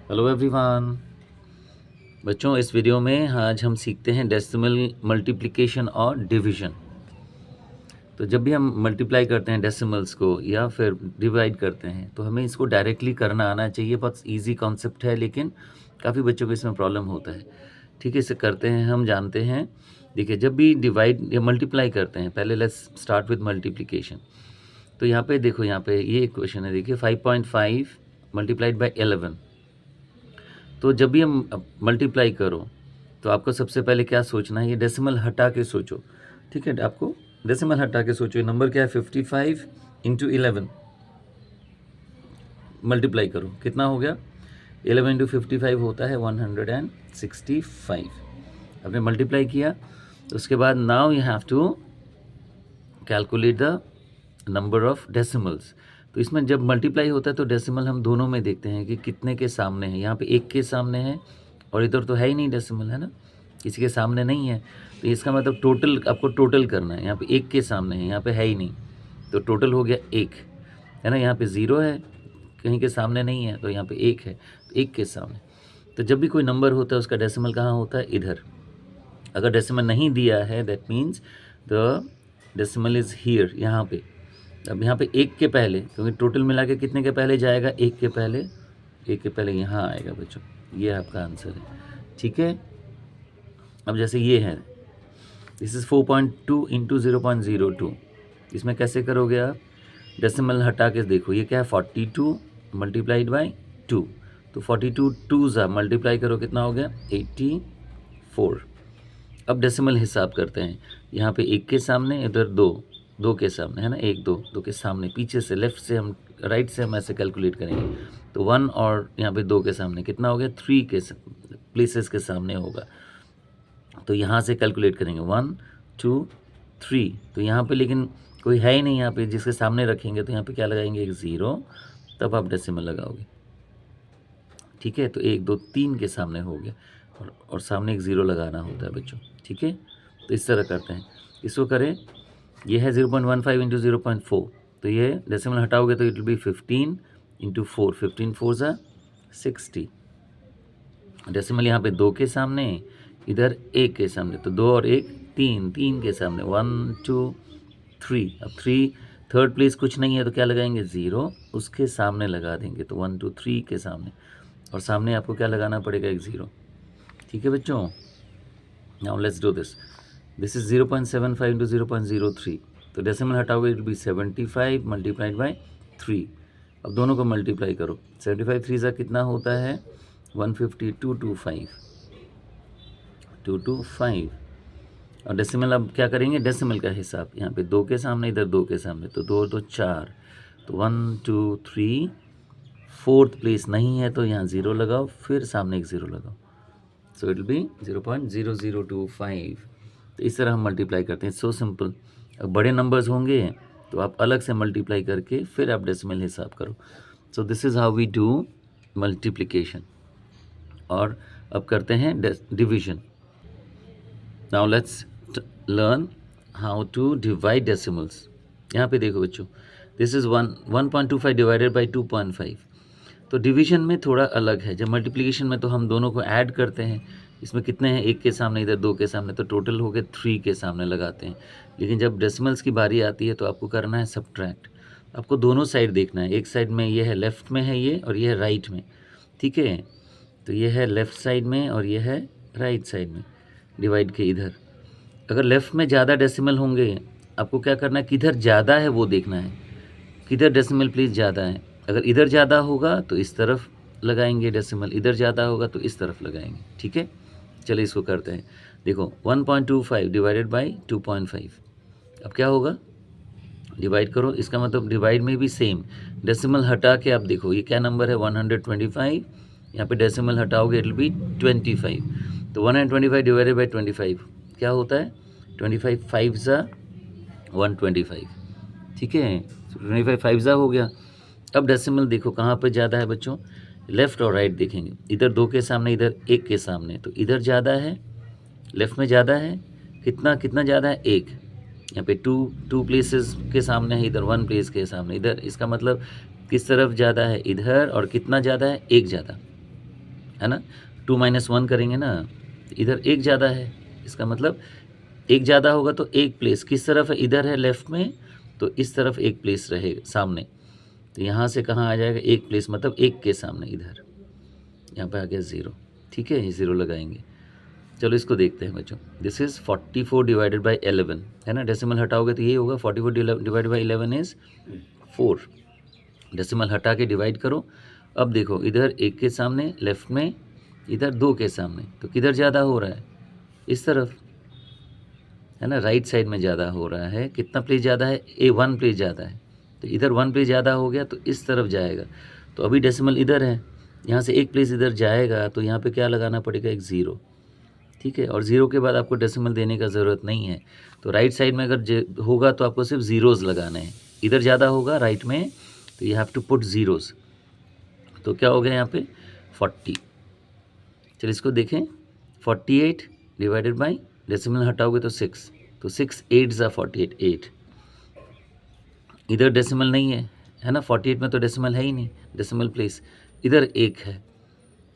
Hello everyone. बच्चों, इस video में आज हम सीखते हैं डेसिमल मल्टीप्लिकेशन और डिवीजन। तो जब भी हम मल्टीप्लाई करते हैं डेसिमल्स को या फिर डिवाइड करते हैं तो हमें इसको डायरेक्टली करना आना चाहिए। बहुत इजी कॉन्सेप्ट है, लेकिन काफ़ी बच्चों को इसमें प्रॉब्लम होता है। ठीक है, इसे करते हैं, हम जानते हैं। देखिए, जब भी डिवाइड या मल्टीप्लाई करते हैं, पहले लेट्स स्टार्ट विद मल्टीप्लिकेशन। तो यहाँ पे देखो, यहाँ पे ये क्वेश्चन है। देखिए 5.5 मल्टीप्लाइड बाई 11। तो जब भी हम मल्टीप्लाई करो तो आपको सबसे पहले क्या सोचना है, ये डेसिमल हटा के सोचो। ठीक है, आपको डेसिमल हटा के सोचो। ये नंबर क्या है, 55 इंटू 11 मल्टीप्लाई करो, कितना हो गया। 11 इंटू 55 होता है 165। आपने मल्टीप्लाई किया, तो उसके बाद now you have to calculate the number of decimals. तो इसमें जब मल्टीप्लाई होता है तो डेसिमल हम दोनों में देखते हैं कि कितने के सामने है। यहाँ पे एक के सामने है और इधर तो है ही नहीं डेसिमल, है ना, किसी के सामने नहीं है। तो इसका मतलब टोटल, आपको टोटल करना है। यहाँ पे एक के सामने है, यहाँ पे है ही नहीं, तो टोटल हो गया एक, है ना। यहाँ पे 0 है, कहीं के सामने नहीं है, तो यहाँ पे एक है, तो एक के सामने। तो जब भी कोई नंबर होता है उसका डेसिमल कहाँ होता है, इधर। अगर डेसिमल नहीं दिया है that means the decimal is here, यहाँ पे। अब यहाँ पे एक के पहले, क्योंकि टोटल मिला के कितने के पहले जाएगा, एक के पहले यहाँ आएगा बच्चों। ये आपका आंसर है, ठीक है। अब जैसे ये है, दिस इज़ 4.2 इंटू 0.02। इसमें कैसे करोगे आप, डेसिमल हटा के देखो। ये क्या है, 42 मल्टीप्लाइड बाई 2। तो 42 टू ज़ा मल्टीप्लाई करो, कितना हो गया, 84। अब डेसिमल हिसाब करते हैं। यहाँ पे एक के सामने, इधर दो के सामने, है ना, एक दो के सामने, पीछे से लेफ्ट से हम, राइट से हम ऐसे कैलकुलेट करेंगे। तो 1 और यहाँ पे 2 के सामने कितना हो गया, 3 के प्लेसेस के सामने होगा। तो यहाँ से कैलकुलेट करेंगे 1 2 3। तो यहाँ पे लेकिन कोई है ही नहीं, यहाँ पे जिसके सामने रखेंगे तो यहाँ पे क्या लगाएंगे, एक 0, तब आप डेसिमल लगाओगे। ठीक है, तो 1 2 3 के सामने हो गया, और सामने एक 0 लगाना होता है बच्चों। ठीक है, तो इस तरह करते हैं। इसको करें, ये है 0.15 इंटू 0.4। तो ये डेसिमल हटाओगे तो इट विल बी 15 इंटू 4। 15 4 ज़ा 60। डेसिमल यहाँ पे 2 के सामने, इधर 1 के सामने, तो 2 और 1 3, 3 के सामने 1 2 3। अब 3 थर्ड प्लेस कुछ नहीं है तो क्या लगाएंगे, 0, उसके सामने लगा देंगे। तो 1 2 3 के सामने, और सामने आपको क्या लगाना पड़ेगा, एक 0। ठीक है बच्चों, now let's do this. This is 0.75 into 0.03। तो डेसिमल हटाओगे, it will be 75 multiplied by 3। अब दोनों को मल्टीप्लाई करो। 75 3 ज़ा कितना होता है, 150 225। और डेसिमल अब क्या करेंगे, डेसिमल का हिसाब। यहाँ पे 2 के सामने, इधर 2 के सामने, तो 2 2 4। तो 1 2 3, फोर्थ प्लेस नहीं है तो यहाँ 0 लगाओ, फिर सामने एक 0 लगाओ। So it will B 0.0025। तो इस तरह हम मल्टीप्लाई करते हैं, सो सिंपल। अब बड़े नंबर्स होंगे तो आप अलग से मल्टीप्लाई करके फिर आप डेसिमल हिसाब करो। So this is how we do multiplication. और अब करते हैं division. Now let's learn how to divide decimals. यहाँ पे देखो बच्चों, दिस इज़ 1.25 डिवाइडेड बाई 2.5। तो डिवीजन में थोड़ा अलग है। जब मल्टीप्लिकेशन में तो हम दोनों को ऐड करते हैं। इसमें कितने हैं, एक के सामने, इधर 2 के सामने, तो टोटल हो गए 3 के सामने लगाते हैं। लेकिन जब डेसिमल्स की बारी आती है तो आपको करना है सब्ट्रैक्ट। आपको दोनों साइड देखना है। एक साइड में ये है, लेफ़्ट में है ये, और ये है राइट में। ठीक है, तो ये है लेफ़्ट साइड में और ये है राइट साइड में, डिवाइड के इधर। अगर लेफ़्ट में ज़्यादा डेसिमल होंगे, आपको क्या करना है, किधर ज़्यादा है वो देखना है, किधर डेसिमल प्लेस ज़्यादा है। अगर इधर ज़्यादा होगा तो इस तरफ लगाएंगे डेसिमल, इधर ज़्यादा होगा तो इस तरफ लगाएंगे। ठीक है, चलिए इसको करते हैं। देखो 1.25 डिवाइडेड बाई 2.5। अब क्या होगा, डिवाइड करो। इसका मतलब डिवाइड में भी सेम, डेसिमल हटा के आप देखो, ये क्या नंबर है, 125। यहाँ पे डेसिमल हटाओगे इट विल बी 25। तो 125 डिवाइडेड बाई 25 क्या होता है, 25 5 ज़ा 125। ठीक है, 25 5 ज़ा हो गया। अब डेसिमल देखो कहाँ पर ज़्यादा है बच्चों, लेफ़्ट और राइट देखेंगे। इधर 2 के सामने, इधर 1 के सामने, तो इधर ज़्यादा है, लेफ़्ट में ज़्यादा है। कितना ज़्यादा है, 1। यहाँ पे 2 प्लेसेस के सामने है, इधर 1 प्लेस के सामने, इधर। इसका मतलब किस तरफ ज़्यादा है, इधर। और कितना ज़्यादा है, 1 ज़्यादा। है ना। 2 - 1 करेंगे ना, इधर एक ज़्यादा है, इसका मतलब एक ज़्यादा होगा तो एक प्लेस किस तरफ है, इधर है लेफ्ट में, तो इस तरफ एक प्लेस रहेगा सामने। तो यहाँ से कहाँ आ जाएगा, एक प्लेस मतलब एक के सामने इधर, यहाँ पे आ गया 0। ठीक है, ये 0 लगाएंगे। चलो इसको देखते हैं बच्चों। दिस इज़ 44 डिवाइडेड बाई 11, है ना। डेसिमल हटाओगे तो ये होगा 44 डिवाइडेड बाई 11 इज़ 4। डेसिमल हटा के डिवाइड करो। अब देखो इधर एक के सामने लेफ्ट में, इधर 2 के सामने, तो किधर ज़्यादा हो रहा है, इस तरफ, है ना, राइट साइड में ज़्यादा हो रहा है। कितना प्लेस ज़्यादा है, A1 प्लेस ज़्यादा है, तो इधर 1 प्लेस ज़्यादा हो गया तो इस तरफ जाएगा। तो अभी डेसिमल इधर है, यहाँ से एक प्लेस इधर जाएगा तो यहाँ पे क्या लगाना पड़ेगा, एक 0। ठीक है, और 0 के बाद आपको डेसिमल देने का ज़रूरत नहीं है। तो राइट साइड में अगर होगा तो आपको सिर्फ ज़ीरोज़ लगाने हैं। इधर ज़्यादा होगा राइट में तो you have to put zeros. तो क्या हो गया यहाँ पे 40। चलिए इसको देखें, 48 डिवाइडेड बाई, डेसिमल हटाओगे तो 6, तो 6 8 ज़ा 48, 8। इधर डेसिमल नहीं है ना, 48 में तो डेसिमल है ही नहीं, डेसिमल प्लेस इधर एक है,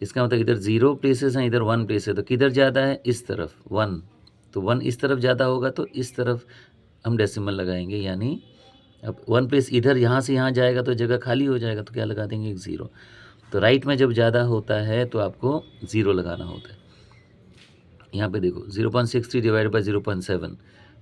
इसका मतलब इधर 0 प्लेसेस हैं, इधर 1 प्लेस है। तो किधर ज़्यादा है, इस तरफ 1, तो 1 इस तरफ ज़्यादा होगा तो इस तरफ हम डेसिमल लगाएंगे। यानी अब 1 प्लेस इधर यहाँ से यहाँ जाएगा तो जगह खाली हो जाएगा, तो क्या लगा देंगे, एक 0। तो राइट में जब ज़्यादा होता है तो आपको 0 लगाना होता है। यहाँ पे देखो 0.63 डिवाइडेड बाई 0.7,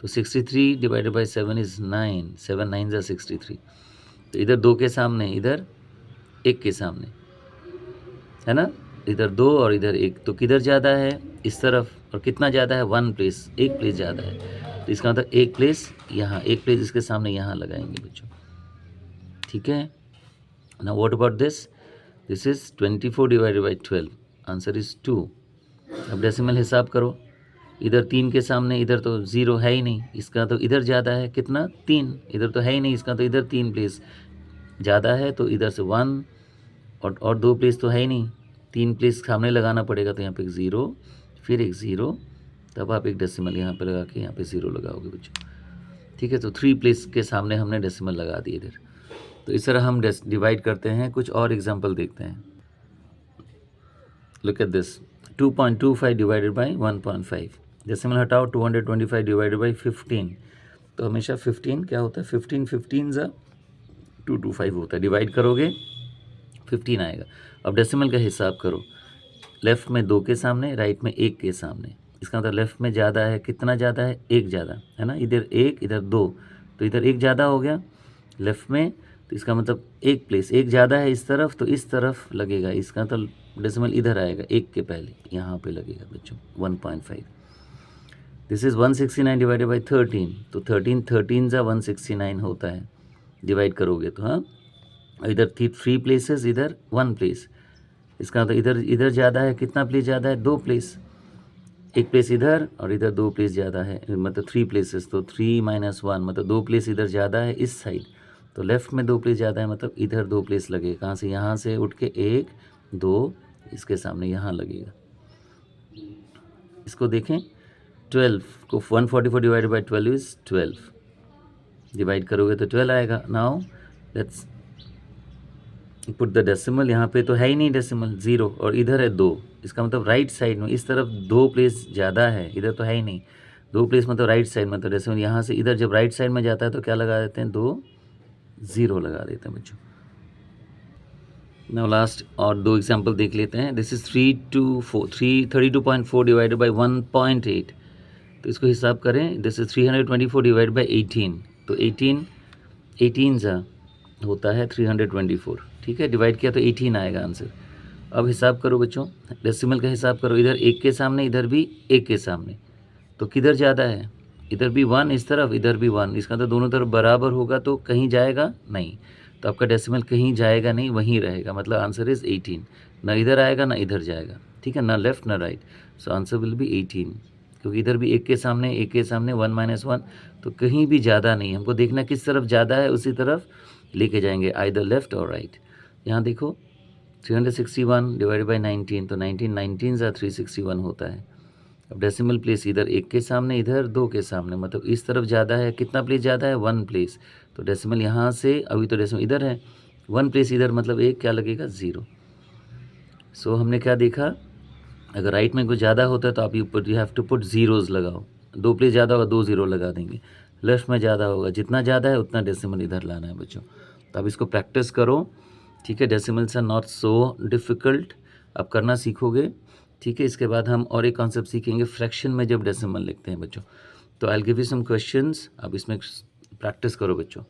तो 63 डिवाइडेड बाई 7 इज़ 9, 7 9 ज़ा 63। तो इधर 2 के सामने, इधर 1 के सामने, है ना, इधर 2 और इधर 1, तो किधर ज़्यादा है, इस तरफ। और कितना ज़्यादा है, 1 प्लेस, एक प्लेस ज़्यादा है। तो इसका मतलब एक प्लेस यहाँ, एक प्लेस इसके सामने यहाँ लगाएंगे बच्चों। ठीक है, ना what about this, this is 24 divided by 12, answer is 2। अब डेसिमल हिसाब करो, इधर 3 के सामने, इधर तो 0 है ही नहीं, इसका तो इधर ज़्यादा है, कितना 3, इधर तो है ही नहीं, इसका तो इधर 3 प्लेस ज़्यादा है, तो इधर से 1 और 2 प्लेस तो है ही नहीं, 3 प्लेस सामने लगाना पड़ेगा। तो यहाँ पे एक 0, फिर एक 0, तब आप एक डेसिमल यहाँ पे लगा के यहाँ पे 0 लगाओगे बच्चों। ठीक है, तो 3 प्लेस के सामने हमने डेसिमल लगा दिए इधर। तो इस तरह हम डिवाइड करते हैं। कुछ और एग्जाम्पल देखते हैं। Look at this, 2.25 divided by 1.5, decimal हटाओ, 225 डिवाइडेड बाई 15। तो हमेशा 15 क्या होता है, 15 15 ज़ा 225 होता है, डिवाइड करोगे 15 आएगा। अब डेसिमल का हिसाब करो, लेफ़्ट में 2 के सामने, राइट में 1 के सामने, इसका मतलब लेफ़्ट में ज़्यादा है, कितना ज़्यादा है, 1 ज़्यादा है ना, इधर 1 इधर 2, तो इधर 1 ज़्यादा हो गया लेफ़्ट में, तो इसका मतलब एक प्लेस एक ज़्यादा है इस तरफ, तो इस तरफ लगेगा, इसका तो डेसिमल इधर आएगा, 1 के पहले यहाँ पे लगेगा बच्चों 1.5। दिस इज़ 169 डिवाइडेड बाई 13, तो 13 13 ज़ा 169 होता है, डिवाइड करोगे तो। हाँ, इधर 3 प्लेसेस, इधर 1 प्लेस, इसका तो इधर ज़्यादा है, कितना प्लेस ज़्यादा है, 2 प्लेस, एक प्लेस इधर और इधर 2 प्लेस ज़्यादा है, मतलब 3 प्लेसेस, तो 3 - 1 मतलब 2 प्लेस इधर ज़्यादा है इस साइड, तो लेफ़्ट में 2 प्लेस ज़्यादा है, मतलब इधर 2 प्लेस लगेगा। कहाँ से, यहाँ से उठ के 1 2 इसके सामने यहाँ लगेगा। इसको देखें, 12 को 144 डिवाइडेड बाई 12 इज़ 12, डिवाइड करोगे तो 12 आएगा। Now let's put the decimal, यहाँ पे तो है ही नहीं डेसिमल, 0, और इधर है 2, इसका मतलब राइट साइड में इस तरफ 2 प्लेस ज़्यादा है, इधर तो है ही नहीं, 2 प्लेस मतलब राइट साइड में, तो डेसिमल यहाँ से इधर जब राइट साइड में जाता है तो क्या लगा देते हैं, 2 0 लगा देते हैं बच्चों। नाउ लास्ट और 2 एग्जाम्पल देख लेते हैं। दिस इज़ 32.4 डिवाइडेड बाई 1.8, तो इसको हिसाब करें, दिस इज़ 324 डिवाइड बाई 18, तो 18 ज़ा होता है 324। ठीक है, डिवाइड किया तो 18 आएगा आंसर। अब हिसाब करो बच्चों, डेसिमल का हिसाब करो, इधर 1 के सामने, इधर भी 1 के सामने, तो किधर ज़्यादा है, इधर भी 1 इस तरफ, इधर भी 1, इसका तो दोनों तरफ बराबर होगा, तो कहीं जाएगा नहीं, तो आपका डेसिमल कहीं जाएगा नहीं, वहीं रहेगा, मतलब आंसर इज़ 18, ना इधर आएगा ना इधर जाएगा। ठीक है, ना लेफ़्ट ना right, so answer will be 18, क्योंकि इधर भी 1 के सामने 1 - 1, तो कहीं भी ज़्यादा नहीं, हमको देखना किस तरफ ज़्यादा है, उसी तरफ लेके जाएंगे, आइदर लेफ़्ट और राइट। यहाँ देखो 361 डिवाइडेड बाई 19, तो 19 ज़ा 361 होता है। अब डेसिमल प्लेस इधर 1 के सामने, इधर 2 के सामने, मतलब इस तरफ ज़्यादा है, कितना प्लेस ज़्यादा है, 1 प्लेस, तो डेसिमल यहाँ से, अभी तो डेसिमल इधर है, 1 प्लेस इधर मतलब 1, क्या लगेगा, 0। सो हमने क्या देखा, अगर राइट में कुछ ज़्यादा होता है तो आप you have to put zeros लगाओ, 2 प्लेस ज़्यादा होगा 2 ज़ीरो लगा देंगे। लेफ्ट में ज़्यादा होगा, जितना ज़्यादा है उतना डेसिमल इधर लाना है बच्चों। तो आप इसको प्रैक्टिस करो, ठीक है। Decimals are not so difficult, आप करना सीखोगे, ठीक है। इसके बाद हम और एक कॉन्सेप्ट सीखेंगे फ्रैक्शन में जब डेसिमल लिखते हैं बच्चों। तो I will give you some questions, आप इसमें प्रैक्टिस करो बच्चों।